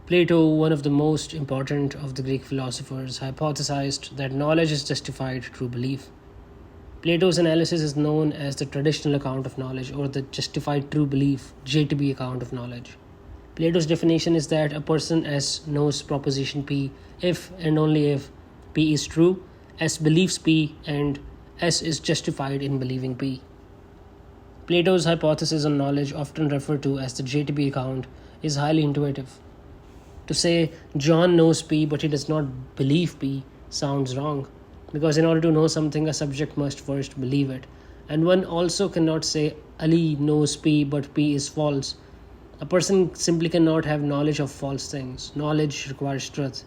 Plato, one of the most important of the Greek philosophers, hypothesized that knowledge is justified through belief. Plato's analysis is known as the traditional account of knowledge or the justified true belief (JTB) account of knowledge. Plato's definition is that a person S knows proposition P if and only if P is true, S believes P, and S is justified in believing P. Plato's hypothesis on knowledge, often referred to as the JTB account, is highly intuitive. To say John knows P but he does not believe P sounds wrong, because in order to know something, a subject must first believe it. And one also cannot say Ali knows P but P is false. A person simply cannot have knowledge of false things. Knowledge requires truth.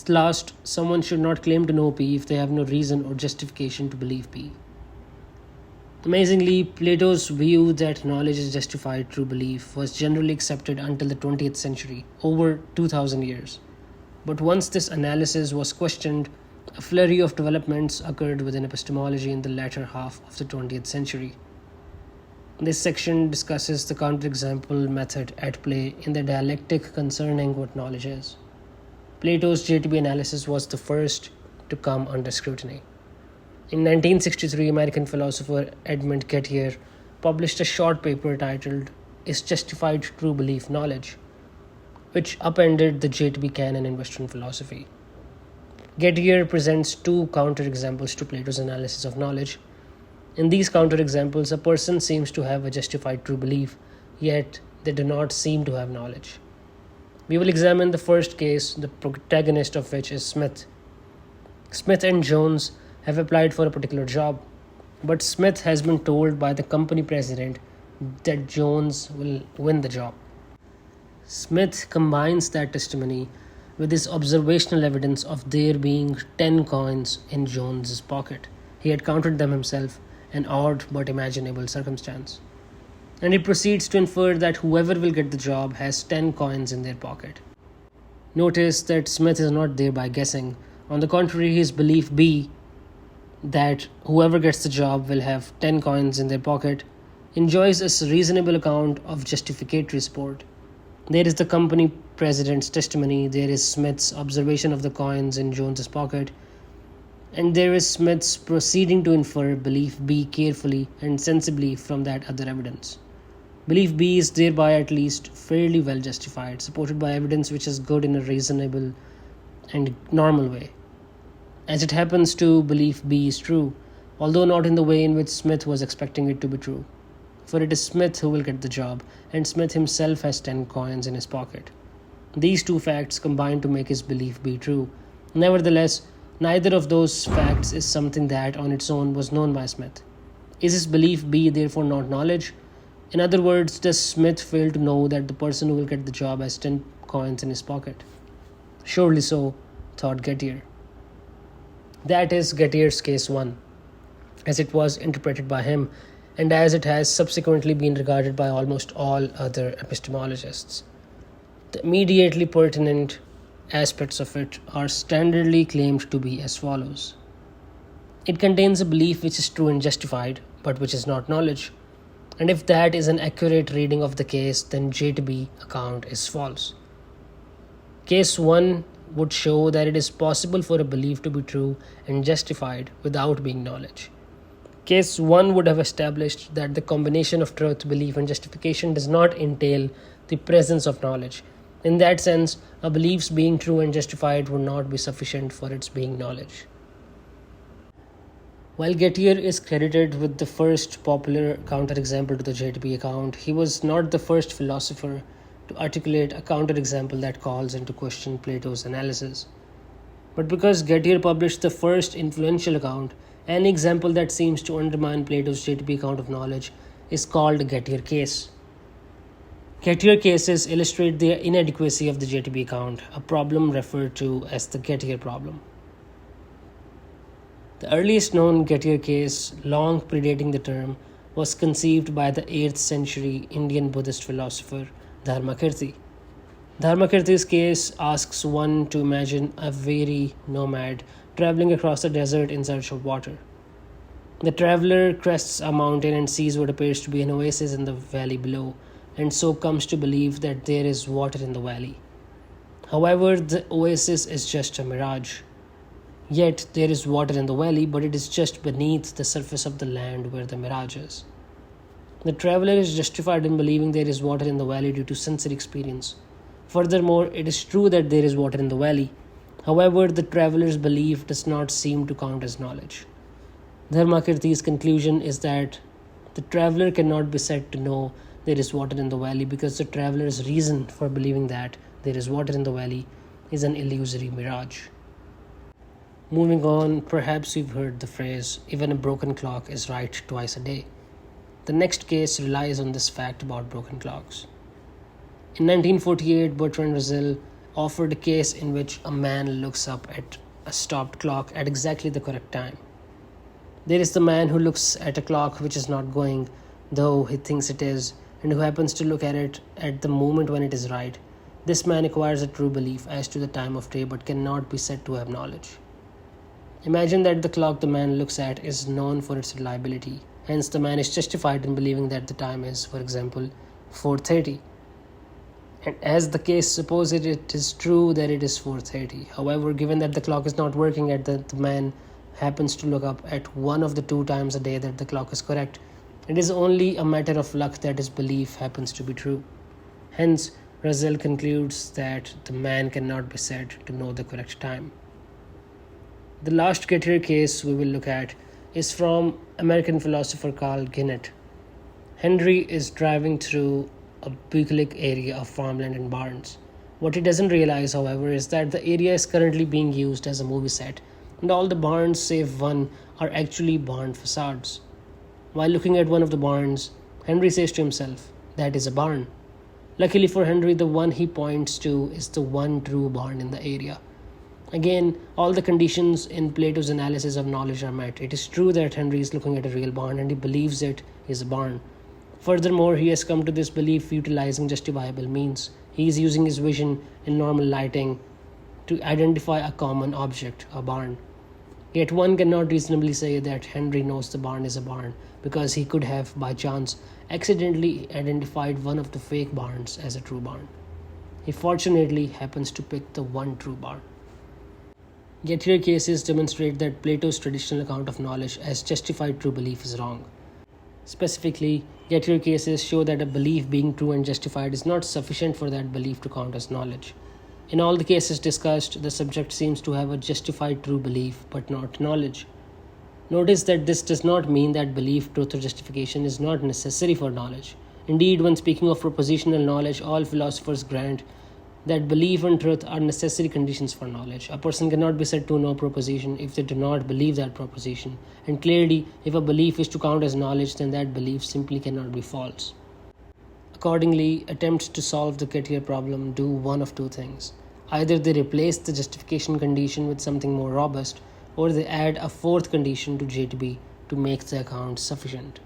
Last, someone should not claim to know P if they have no reason or justification to believe P. Amazingly, Plato's view that knowledge is justified through belief was generally accepted until the 20th century, over 2000 years. But once this analysis was questioned, a flurry of developments occurred within epistemology in the latter half of the 20th century. This section discusses the counterexample method at play in the dialectic concerning what knowledge is. Plato's JTB analysis was the first to come under scrutiny. In 1963, American philosopher Edmund Gettier published a short paper titled Is Justified True Belief Knowledge?, which upended the JTB canon in Western philosophy. Gettier presents two counterexamples to Plato's analysis of knowledge. In these counterexamples, a person seems to have a justified true belief, yet they do not seem to have knowledge. We will examine the first case, the protagonist of which is Smith. Smith and Jones have applied for a particular job, but Smith has been told by the company president that Jones will win the job. Smith combines that testimony with his observational evidence of there being 10 coins in Jones's pocket. He had counted them himself, an odd but imaginable circumstance. And he proceeds to infer that whoever will get the job has 10 coins in their pocket. Notice that Smith is not thereby guessing. On the contrary, his belief B, that whoever gets the job will have 10 coins in their pocket, enjoys a reasonable account of justificatory support. There is the company president's testimony, there is Smith's observation of the coins in Jones's pocket, and there is Smith's proceeding to infer belief B carefully and sensibly from that other evidence. Belief B is thereby at least fairly well justified, supported by evidence which is good in a reasonable and normal way. As it happens to, belief B is true, although not in the way in which Smith was expecting it to be true. For it is Smith who will get the job, and Smith himself has 10 coins in his pocket. These two facts combine to make his belief be true. Nevertheless, neither of those facts is something that on its own was known by Smith. Is his belief B therefore not knowledge? In other words, does Smith fail to know that the person who will get the job has 10 coins in his pocket? Surely so, thought Gettier. That is Gettier's case 1, as it was interpreted by him and as it has subsequently been regarded by almost all other epistemologists. The immediately pertinent aspects of it are standardly claimed to be as follows. It contains a belief which is true and justified, but which is not knowledge. And if that is an accurate reading of the case, then JTB account is false. Case 1 would show that it is possible for a belief to be true and justified without being knowledge. Case 1 would have established that the combination of truth, belief, and justification does not entail the presence of knowledge. In that sense, a belief's being true and justified would not be sufficient for its being knowledge. While Gettier is credited with the first popular counterexample to the JTB account, he was not the first philosopher to articulate a counterexample that calls into question Plato's analysis. But because Gettier published the first influential account, any example that seems to undermine Plato's JTB account of knowledge is called a Gettier case. Gettier cases illustrate the inadequacy of the JTB account, a problem referred to as the Gettier problem. The earliest known Gettier case, long predating the term, was conceived by the 8th century Indian Buddhist philosopher Dharmakirti. Dharmakirti's case asks one to imagine a weary nomad traveling across the desert in search of water. The traveler crests a mountain and sees what appears to be an oasis in the valley below, and so comes to believe that there is water in the valley. However, the oasis is just a mirage. Yet there is water in the valley, but it is just beneath the surface of the land where the mirage is. The traveler is justified in believing there is water in the valley due to sensory experience. Furthermore, it is true that there is water in the valley. However, the traveler's belief does not seem to count as knowledge. Dharmakirti's conclusion is that the traveler cannot be said to know there is water in the valley because the traveler's reason for believing that there is water in the valley is an illusory mirage. Moving on, perhaps you've heard the phrase, even a broken clock is right twice a day. The next case relies on this fact about broken clocks. In 1948, Bertrand Russell offered a case in which a man looks up at a stopped clock at exactly the correct time. There is the man who looks at a clock which is not going, though he thinks it is, and who happens to look at it at the moment when it is right. This man acquires a true belief as to the time of day but cannot be said to have knowledge. Imagine that the clock the man looks at is known for its reliability. Hence, the man is justified in believing that the time is, for example, 4:30. And as the case supposes, it is true that it is 4:30. However, given that the clock is not working and that the man happens to look up at one of the two times a day that the clock is correct, it is only a matter of luck that his belief happens to be true. Hence, Russell concludes that the man cannot be said to know the correct time. The last Gettier case we will look at is from American philosopher Carl Ginnett. Henry is driving through a bucolic area of farmland and barns. What he doesn't realize, however, is that the area is currently being used as a movie set, and all the barns save one are actually barn facades. While looking at one of the barns, Henry says to himself, "That is a barn." Luckily for Henry, the one he points to is the one true barn in the area. Again, all the conditions in Plato's analysis of knowledge are met. It is true that Henry is looking at a real barn and he believes it is a barn. Furthermore, he has come to this belief utilizing justifiable means. He is using his vision in normal lighting to identify a common object, a barn. Yet one cannot reasonably say that Henry knows the barn is a barn because he could have, by chance, accidentally identified one of the fake barns as a true barn. He fortunately happens to pick the one true barn. Gettier cases demonstrate that Plato's traditional account of knowledge as justified true belief is wrong. Specifically, Gettier cases show that a belief being true and justified is not sufficient for that belief to count as knowledge. In all the cases discussed, the subject seems to have a justified true belief but not knowledge. Notice that this does not mean that belief, truth, or justification is not necessary for knowledge. Indeed, when speaking of propositional knowledge, all philosophers grant that belief and truth are necessary conditions for knowledge. A person cannot be said to know a proposition if they do not believe that proposition. And clearly, if a belief is to count as knowledge, then that belief simply cannot be false. Accordingly, attempts to solve the Gettier problem do one of two things. Either they replace the justification condition with something more robust, or they add a fourth condition to J to B to make the account sufficient.